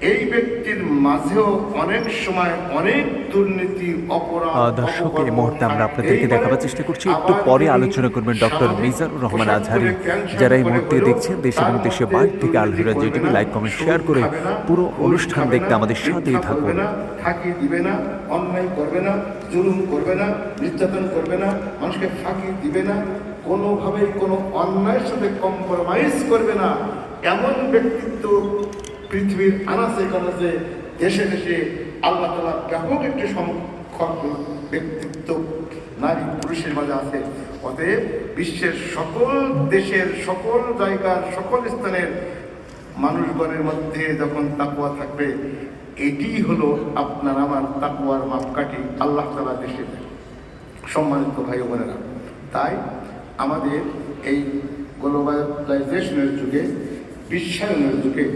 এই ব্যক্তির মাঝেও অনেক সময় অনেক দুর্নীতি, অপরাধ। দর্শক, এই মুহূর্তে আমরা আপনাদেরকে দেখাবার চেষ্টা করছি, একটু পরে আলোচনা করবেন ডক্টর মিজানুর রহমান আজহারী। যারা এই মুহূর্তে দেখছেন দেশ এবং দেশের বাইরে থেকে আল হুরা টিভি, লাইক কমেন্ট শেয়ার করে পুরো অনুষ্ঠান দেখতে আমাদের সাথেই থাকুন। ফাঁকি দিবে না, অন্যায় করবে না, জুলুম করবে না, নির্যাতন করবে না, মানুষকে ফাঁকি দিবে না, কোনোভাবেই কোনো অন্যায়ের সাথে কম্প্রোমাইজ করবে না। এমন ব্যক্তিত্ব পৃথিবীর আনাচে কানাচে, দেশে দেশে আল্লাহ তাআলা ব্যাপক একটি সংখ্যক ব্যক্তিত্ব নারী পুরুষের মাঝে আছে। অতএব বিশ্বের সকল দেশের, সকল জায়গার, সকল স্থানের মানুষগণের মধ্যে যখন তাকওয়া থাকবে, এটি হলো আপনার আমার তাকওয়ার মাপকাঠি আল্লাহ তাআলা দেশে। সম্মানিত ভাই বোনেরা, তাই আমাদের এই গ্লোবালাইজেশনের যুগে, বিশ্বায়নের যুগে